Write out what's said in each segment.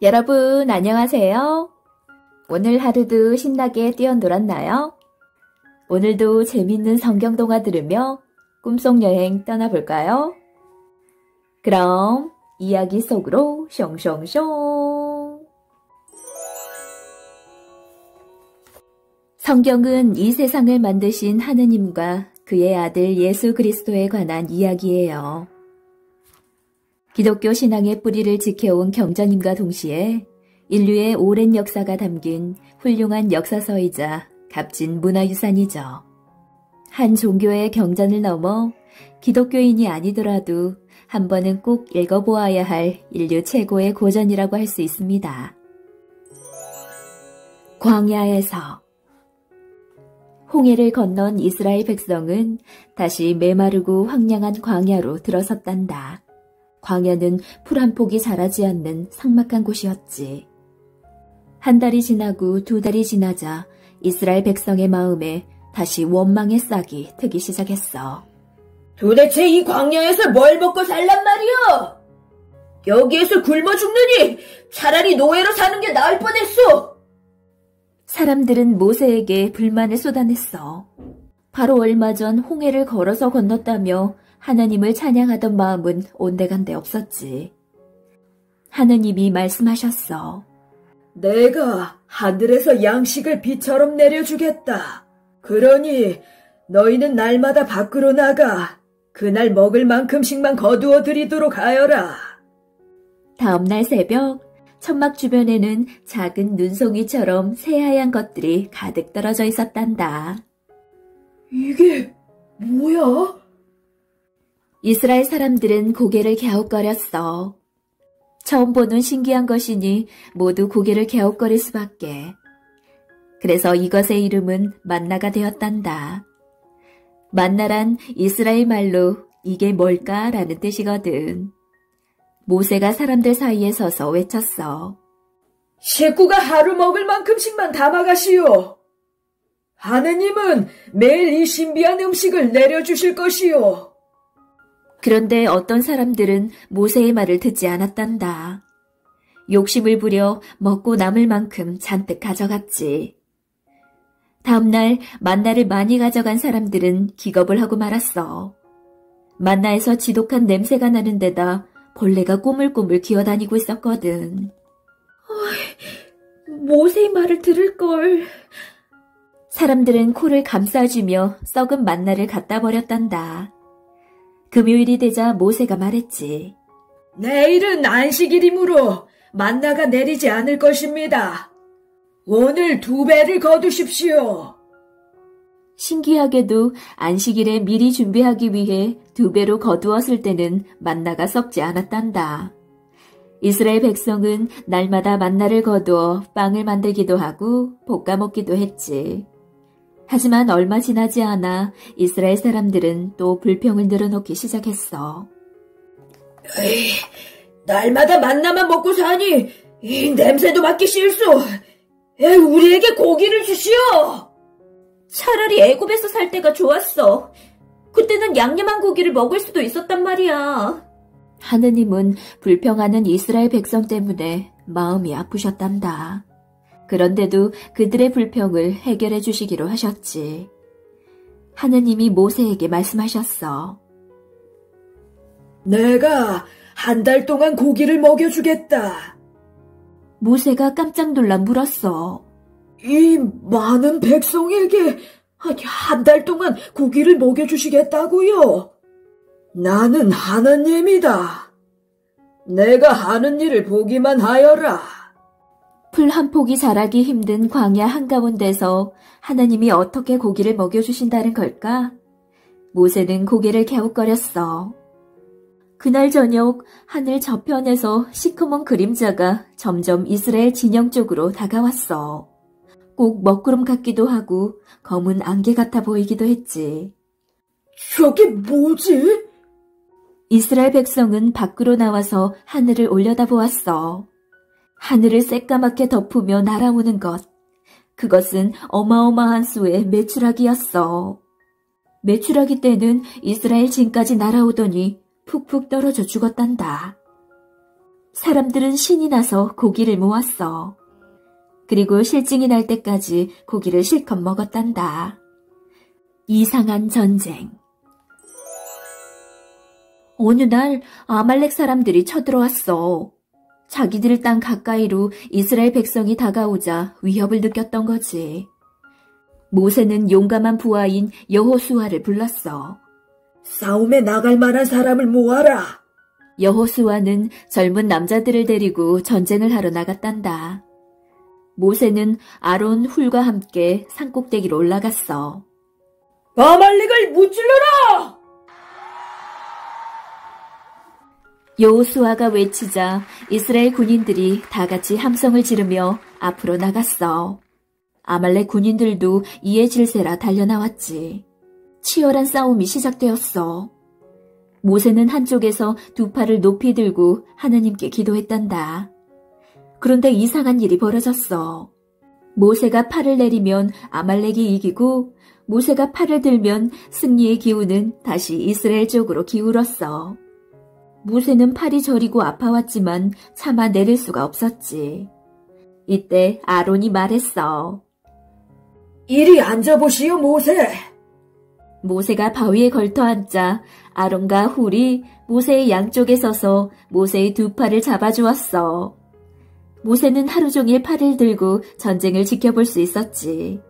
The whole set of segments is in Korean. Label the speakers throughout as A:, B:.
A: 여러분, 안녕하세요. 오늘 하루도 신나게 뛰어놀았나요? 오늘도 재밌는 성경동화 들으며 꿈속 여행 떠나볼까요? 그럼 이야기 속으로 숑숑숑. 성경은 이 세상을 만드신 하느님과 그의 아들 예수 그리스도에 관한 이야기예요. 기독교 신앙의 뿌리를 지켜온 경전임과 동시에 인류의 오랜 역사가 담긴 훌륭한 역사서이자 값진 문화유산이죠. 한 종교의 경전을 넘어 기독교인이 아니더라도 한 번은 꼭 읽어보아야 할 인류 최고의 고전이라고 할 수 있습니다. 광야에서 홍해를 건넌 이스라엘 백성은 다시 메마르고 황량한 광야로 들어섰단다. 광야는 풀 한 폭이 자라지 않는 삭막한 곳이었지. 한 달이 지나고 두 달이 지나자 이스라엘 백성의 마음에 다시 원망의 싹이 트기 시작했어.
B: 도대체 이 광야에서 뭘 먹고 살란 말이야? 여기에서 굶어 죽느니 차라리 노예로 사는 게 나을 뻔했어.
A: 사람들은 모세에게 불만을 쏟아냈어. 바로 얼마 전 홍해를 걸어서 건넜다며 하나님을 찬양하던 마음은 온데간데 없었지. 하느님이 말씀하셨어.
B: 내가 하늘에서 양식을 비처럼 내려주겠다. 그러니 너희는 날마다 밖으로 나가 그날 먹을 만큼씩만 거두어 드리도록 하여라.
A: 다음날 새벽 천막 주변에는 작은 눈송이처럼 새하얀 것들이 가득 떨어져 있었단다.
B: 이게 뭐야?
A: 이스라엘 사람들은 고개를 갸웃거렸어. 처음 보는 신기한 것이니 모두 고개를 갸웃거릴 수밖에. 그래서 이것의 이름은 만나가 되었단다. 만나란 이스라엘 말로 이게 뭘까라는 뜻이거든. 모세가 사람들 사이에 서서 외쳤어.
B: 식구가 하루 먹을 만큼씩만 담아가시오. 하느님은 매일 이 신비한 음식을 내려주실 것이오.
A: 그런데 어떤 사람들은 모세의 말을 듣지 않았단다. 욕심을 부려 먹고 남을 만큼 잔뜩 가져갔지. 다음날 만나를 많이 가져간 사람들은 기겁을 하고 말았어. 만나에서 지독한 냄새가 나는 데다 벌레가 꼬물꼬물 기어다니고 있었거든. 모세의 말을 들을걸. 사람들은 코를 감싸주며 썩은 만나를 갖다 버렸단다. 금요일이 되자 모세가 말했지.
B: 내일은 안식일이므로 만나가 내리지 않을 것입니다. 오늘 2배를 거두십시오.
A: 신기하게도 안식일에 미리 준비하기 위해 2배로 거두었을 때는 만나가 썩지 않았단다. 이스라엘 백성은 날마다 만나를 거두어 빵을 만들기도 하고 볶아 먹기도 했지. 하지만 얼마 지나지 않아 이스라엘 사람들은 또 불평을 늘어놓기 시작했어.
B: 에이, 날마다 만나만 먹고 사니 이 냄새도 맡기 싫소. 우리에게 고기를 주시오.
A: 차라리 애굽에서 살 때가 좋았어. 그때는 양념한 고기를 먹을 수도 있었단 말이야. 하느님은 불평하는 이스라엘 백성 때문에 마음이 아프셨단다. 그런데도 그들의 불평을 해결해 주시기로 하셨지. 하느님이 모세에게 말씀하셨어.
B: 내가 한 달 동안 고기를 먹여주겠다.
A: 모세가 깜짝 놀라 물었어.
B: 이 많은 백성에게 한 달 동안 고기를 먹여주시겠다고요? 나는 하느님이다. 내가 하는 일을 보기만 하여라.
A: 풀 한 폭이 자라기 힘든 광야 한가운데서 하나님이 어떻게 고기를 먹여주신다는 걸까? 모세는 고개를 갸웃거렸어. 그날 저녁 하늘 저편에서 시커먼 그림자가 점점 이스라엘 진영 쪽으로 다가왔어. 꼭 먹구름 같기도 하고 검은 안개 같아 보이기도 했지.
B: 저게 뭐지?
A: 이스라엘 백성은 밖으로 나와서 하늘을 올려다보았어. 하늘을 새까맣게 덮으며 날아오는 것. 그것은 어마어마한 수의 메추라기였어. 메추라기 떼는 이스라엘 진까지 날아오더니 푹푹 떨어져 죽었단다. 사람들은 신이 나서 고기를 모았어. 그리고 실증이 날 때까지 고기를 실컷 먹었단다. 이상한 전쟁. 어느 날 아말렉 사람들이 쳐들어왔어. 자기들 땅 가까이로 이스라엘 백성이 다가오자 위협을 느꼈던 거지. 모세는 용감한 부하인 여호수아를 불렀어.
B: 싸움에 나갈 만한 사람을 모아라.
A: 여호수아는 젊은 남자들을 데리고 전쟁을 하러 나갔단다. 모세는 아론 훌과 함께 산꼭대기로 올라갔어.
B: 아말렉을 무찔러라!
A: 여호수아가 외치자 이스라엘 군인들이 다 같이 함성을 지르며 앞으로 나갔어. 아말렉 군인들도 이에 질세라 달려나왔지. 치열한 싸움이 시작되었어. 모세는 한쪽에서 두 팔을 높이 들고 하느님께 기도했단다. 그런데 이상한 일이 벌어졌어. 모세가 팔을 내리면 아말렉이 이기고 모세가 팔을 들면 승리의 기운은 다시 이스라엘 쪽으로 기울었어. 모세는 팔이 저리고 아파왔지만 차마 내릴 수가 없었지. 이때 아론이 말했어.
B: 이리 앉아보시오, 모세.
A: 모세가 바위에 걸터앉자 아론과 훌이 모세의 양쪽에 서서 모세의 두 팔을 잡아주었어. 모세는 하루 종일 팔을 들고 전쟁을 지켜볼 수 있었지.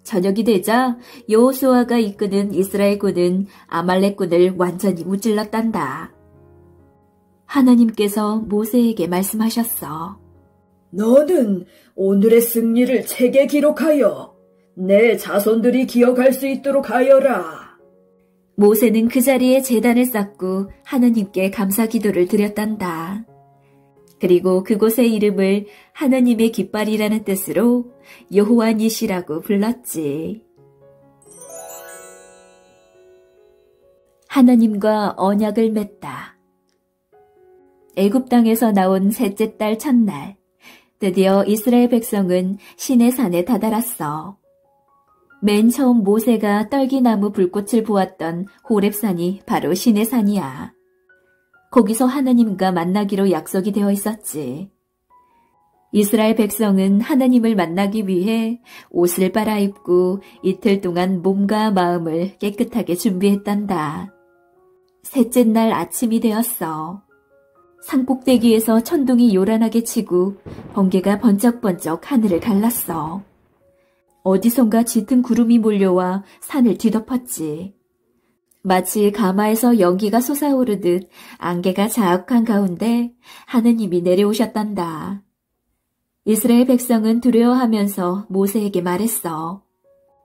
A: 저녁이 되자 여호수아가 이끄는 이스라엘군은 아말렉군을 완전히 무찔렀단다. 하나님께서 모세에게 말씀하셨어.
B: 너는 오늘의 승리를 책에 기록하여 내 자손들이 기억할 수 있도록 하여라.
A: 모세는 그 자리에 제단을 쌓고 하나님께 감사 기도를 드렸단다. 그리고 그곳의 이름을 하나님의 깃발이라는 뜻으로 여호와 니시라고 불렀지. 하나님과 언약을 맺다. 애굽 땅에서 나온 셋째 달 첫날, 드디어 이스라엘 백성은 시내 산에 다다랐어. 맨 처음 모세가 떨기나무 불꽃을 보았던 호렙산이 바로 시내 산이야. 거기서 하나님과 만나기로 약속이 되어 있었지. 이스라엘 백성은 하나님을 만나기 위해 옷을 빨아입고 이틀 동안 몸과 마음을 깨끗하게 준비했단다. 셋째 날 아침이 되었어. 산꼭대기에서 천둥이 요란하게 치고 번개가 번쩍번쩍 하늘을 갈랐어. 어디선가 짙은 구름이 몰려와 산을 뒤덮었지. 마치 가마에서 연기가 솟아오르듯 안개가 자욱한 가운데 하느님이 내려오셨단다. 이스라엘 백성은 두려워하면서 모세에게 말했어.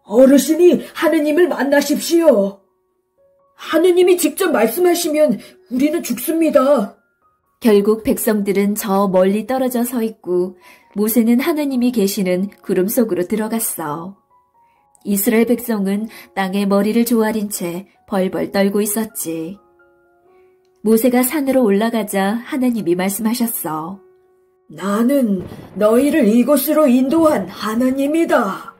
B: 어르신이 하느님을 만나십시오. 하느님이 직접 말씀하시면 우리는 죽습니다.
A: 결국 백성들은 저 멀리 떨어져 서 있고 모세는 하느님이 계시는 구름 속으로 들어갔어. 이스라엘 백성은 땅에 머리를 조아린 채 벌벌 떨고 있었지. 모세가 산으로 올라가자 하느님이 말씀하셨어.
B: 나는 너희를 이곳으로 인도한 하나님이다.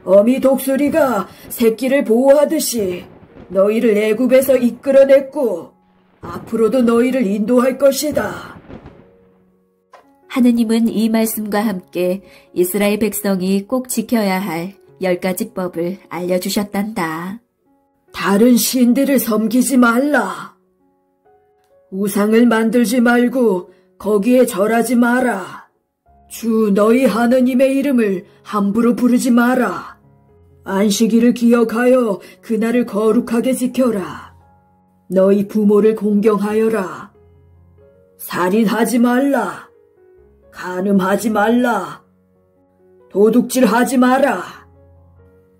B: 어미 독수리가 새끼를 보호하듯이 너희를 애굽에서 이끌어냈고 앞으로도 너희를 인도할 것이다.
A: 하느님은 이 말씀과 함께 이스라엘 백성이 꼭 지켜야 할 10가지 법을 알려주셨단다.
B: 다른 신들을 섬기지 말라. 우상을 만들지 말고 거기에 절하지 마라. 주 너희 하느님의 이름을 함부로 부르지 마라. 안식일을 기억하여 그날을 거룩하게 지켜라. 너희 부모를 공경하여라. 살인하지 말라. 간음하지 말라. 도둑질하지 마라.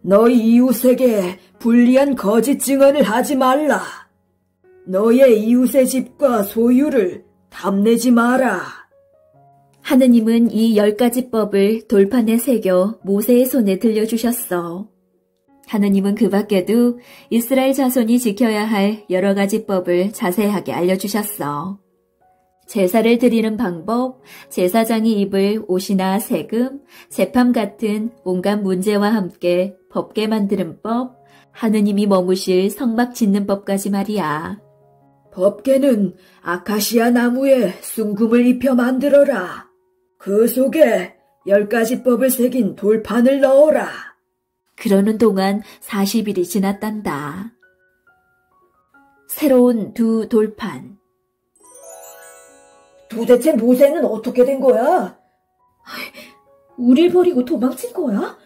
B: 너희 이웃에게 불리한 거짓 증언을 하지 말라. 너의 이웃의 집과 소유를 탐내지 마라.
A: 하느님은 이 10가지 법을 돌판에 새겨 모세의 손에 들려주셨어. 하느님은 그 밖에도 이스라엘 자손이 지켜야 할 여러 가지 법을 자세하게 알려주셨어. 제사를 드리는 방법, 제사장이 입을 옷이나 세금, 제팜 같은 온갖 문제와 함께 법계 만드는 법, 하느님이 머무실 성막 짓는 법까지 말이야.
B: 법궤는 아카시아 나무에 순금을 입혀 만들어라. 그 속에 10가지 법을 새긴 돌판을 넣어라.
A: 그러는 동안 40일이 지났단다. 새로운 두 돌판.
B: 도대체 모세는 어떻게 된 거야? 우릴 버리고 도망친 거야?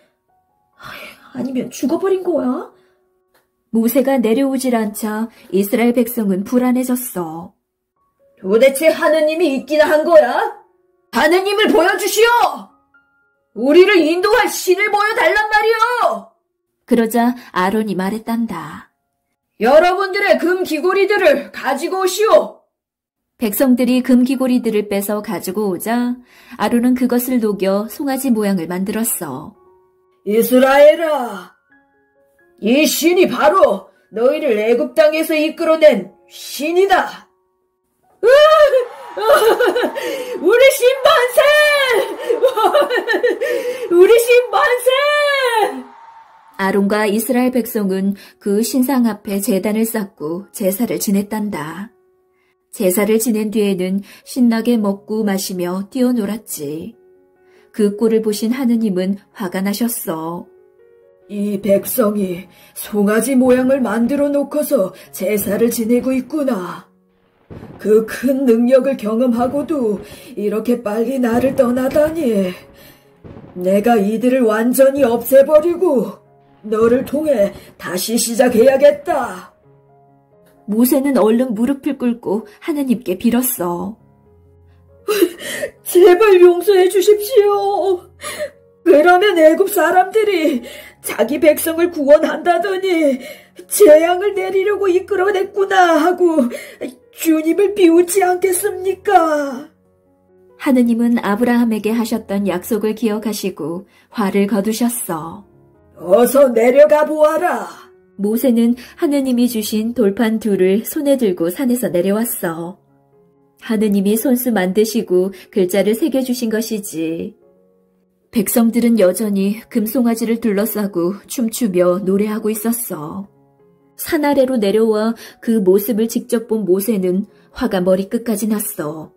B: 아니면 죽어버린 거야?
A: 모세가 내려오질 않자 이스라엘 백성은 불안해졌어.
B: 도대체 하느님이 있기나 한 거야? 하느님을 보여주시오! 우리를 인도할 신을 보여달란 말이오!
A: 그러자 아론이 말했단다.
B: 여러분들의 금 귀고리들을 가지고 오시오!
A: 백성들이 금 귀고리들을 빼서 가지고 오자 아론은 그것을 녹여 송아지 모양을 만들었어.
B: 이스라엘아! 이 신이 바로 너희를 애굽 땅에서 이끌어낸 신이다. 우리 신만세! 우리 신만세!
A: 아론과 이스라엘 백성은 그 신상 앞에 제단을 쌓고 제사를 지냈단다. 제사를 지낸 뒤에는 신나게 먹고 마시며 뛰어놀았지. 그 꼴을 보신 하느님은 화가 나셨어.
B: 이 백성이 송아지 모양을 만들어 놓고서 제사를 지내고 있구나. 그 큰 능력을 경험하고도 이렇게 빨리 나를 떠나다니. 내가 이들을 완전히 없애버리고 너를 통해 다시 시작해야겠다.
A: 모세는 얼른 무릎을 꿇고 하느님께 빌었어.
B: 제발 용서해 주십시오. 그러면 애굽 사람들이 자기 백성을 구원한다더니 재앙을 내리려고 이끌어냈구나 하고 주님을 비웃지 않겠습니까?
A: 하느님은 아브라함에게 하셨던 약속을 기억하시고 화를 거두셨어.
B: 어서 내려가 보아라.
A: 모세는 하느님이 주신 돌판 둘을 손에 들고 산에서 내려왔어. 하느님이 손수 만드시고 글자를 새겨주신 것이지. 백성들은 여전히 금송아지를 둘러싸고 춤추며 노래하고 있었어. 산 아래로 내려와 그 모습을 직접 본 모세는 화가 머리끝까지 났어.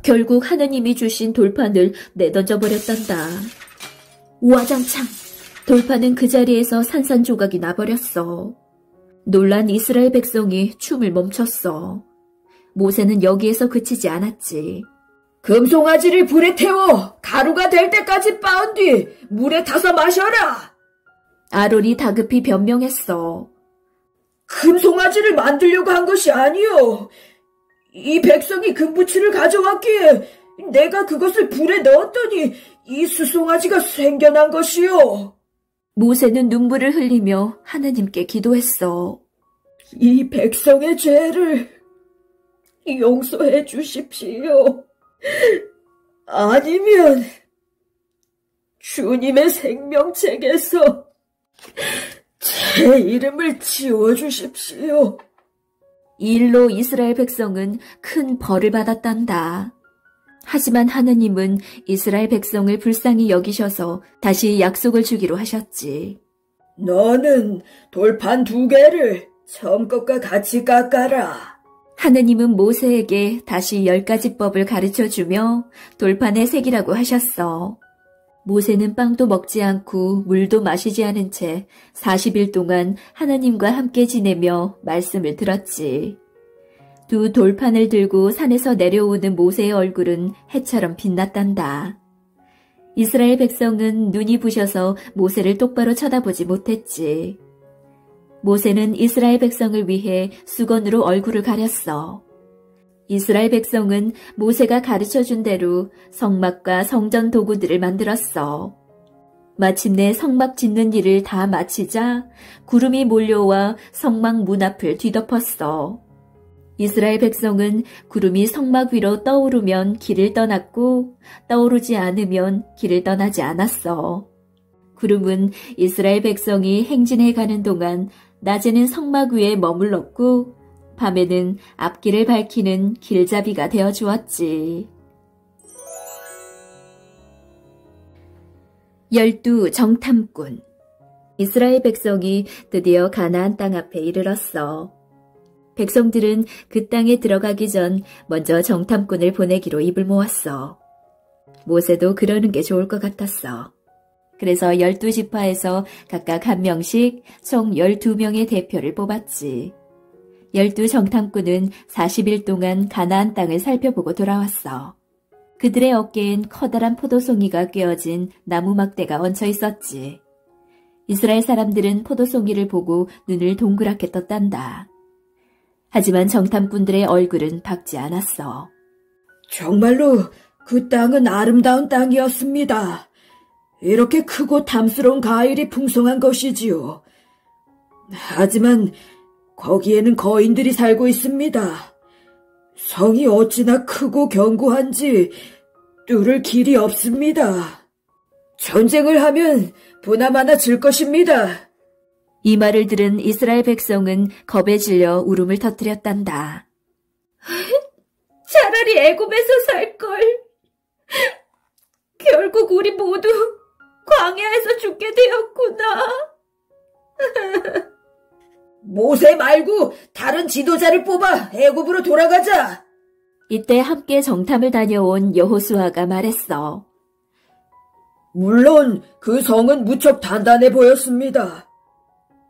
A: 결국 하느님이 주신 돌판을 내던져 버렸단다. 우와장창! 돌판은 그 자리에서 산산조각이 나버렸어. 놀란 이스라엘 백성이 춤을 멈췄어. 모세는 여기에서 그치지 않았지.
B: 금송아지를 불에 태워 가루가 될 때까지 빻은 뒤 물에 타서 마셔라.
A: 아론이 다급히 변명했어.
B: 금송아지를 만들려고 한 것이 아니오. 이 백성이 금부치를 가져왔기에 내가 그것을 불에 넣었더니 이 수송아지가 생겨난 것이오.
A: 모세는 눈물을 흘리며 하나님께 기도했어.
B: 이 백성의 죄를 용서해 주십시오. 아니면 주님의 생명책에서 제 이름을 지워주십시오.
A: 이 일로 이스라엘 백성은 큰 벌을 받았단다. 하지만 하느님은 이스라엘 백성을 불쌍히 여기셔서 다시 약속을 주기로 하셨지.
B: 너는 돌판 2개를 처음 것과 같이 깎아라.
A: 하느님은 모세에게 다시 10가지 법을 가르쳐주며 돌판에 새기라고 하셨어. 모세는 빵도 먹지 않고 물도 마시지 않은 채 40일 동안 하나님과 함께 지내며 말씀을 들었지. 두 돌판을 들고 산에서 내려오는 모세의 얼굴은 해처럼 빛났단다. 이스라엘 백성은 눈이 부셔서 모세를 똑바로 쳐다보지 못했지. 모세는 이스라엘 백성을 위해 수건으로 얼굴을 가렸어. 이스라엘 백성은 모세가 가르쳐준 대로 성막과 성전 도구들을 만들었어. 마침내 성막 짓는 일을 다 마치자 구름이 몰려와 성막 문 앞을 뒤덮었어. 이스라엘 백성은 구름이 성막 위로 떠오르면 길을 떠났고 떠오르지 않으면 길을 떠나지 않았어. 구름은 이스라엘 백성이 행진해 가는 동안 낮에는 성막 위에 머물렀고 밤에는 앞길을 밝히는 길잡이가 되어 주었지. 12 정탐꾼. 이스라엘 백성이 드디어 가나안 땅 앞에 이르렀어. 백성들은 그 땅에 들어가기 전 먼저 정탐꾼을 보내기로 입을 모았어. 모세도 그러는 게 좋을 것 같았어. 그래서 12지파에서 각각 한 명씩 총 12명의 대표를 뽑았지. 12정탐꾼은 40일 동안 가나안 땅을 살펴보고 돌아왔어. 그들의 어깨엔 커다란 포도송이가 꿰어진 나무 막대가 얹혀 있었지. 이스라엘 사람들은 포도송이를 보고 눈을 동그랗게 떴단다. 하지만 정탐꾼들의 얼굴은 밝지 않았어.
B: 정말로 그 땅은 아름다운 땅이었습니다. 이렇게 크고 탐스러운 과일이 풍성한 것이지요. 하지만 거기에는 거인들이 살고 있습니다. 성이 어찌나 크고 견고한지 뚫을 길이 없습니다. 전쟁을 하면 보나마나 질 것입니다.
A: 이 말을 들은 이스라엘 백성은 겁에 질려 울음을 터뜨렸단다.
B: 차라리 애굽에서 살걸. 결국 우리 모두 광야에서 죽게 되었구나. 모세 말고 다른 지도자를 뽑아 애굽으로 돌아가자.
A: 이때 함께 정탐을 다녀온 여호수아가 말했어.
B: 물론 그 성은 무척 단단해 보였습니다.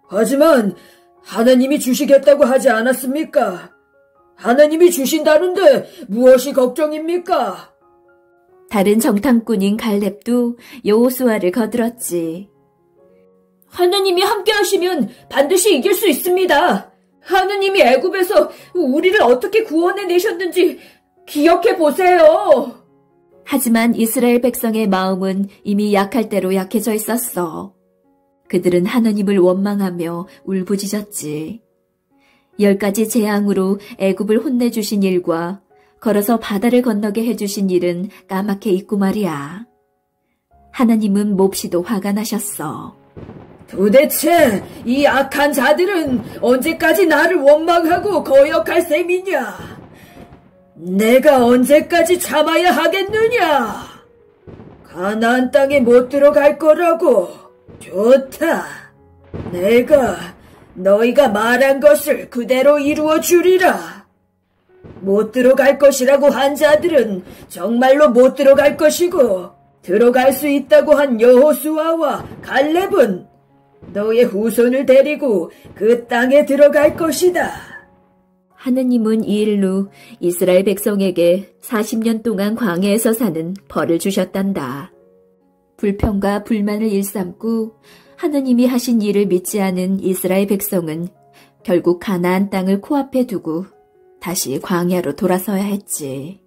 B: 하지만 하나님이 주시겠다고 하지 않았습니까? 하나님이 주신다는데 무엇이 걱정입니까?
A: 다른 정탐꾼인 갈렙도 여호수아를 거들었지.
B: 하나님이 함께 하시면 반드시 이길 수 있습니다. 하나님이 애굽에서 우리를 어떻게 구원해 내셨는지 기억해 보세요.
A: 하지만 이스라엘 백성의 마음은 이미 약할 대로 약해져 있었어. 그들은 하나님을 원망하며 울부짖었지. 10가지 재앙으로 애굽을 혼내주신 일과 걸어서 바다를 건너게 해주신 일은 까맣게 잊고 말이야. 하나님은 몹시도 화가 나셨어.
B: 도대체 이 악한 자들은 언제까지 나를 원망하고 거역할 셈이냐? 내가 언제까지 참아야 하겠느냐? 가나안 땅에 못 들어갈 거라고. 좋다. 내가 너희가 말한 것을 그대로 이루어 주리라. 못 들어갈 것이라고 한 자들은 정말로 못 들어갈 것이고, 들어갈 수 있다고 한 여호수아와 갈렙은 너의 후손을 데리고 그 땅에 들어갈 것이다.
A: 하느님은 이 일로 이스라엘 백성에게 40년 동안 광야에서 사는 벌을 주셨단다. 불평과 불만을 일삼고 하느님이 하신 일을 믿지 않은 이스라엘 백성은 결국 가나안 땅을 코앞에 두고 다시 광야로 돌아서야 했지.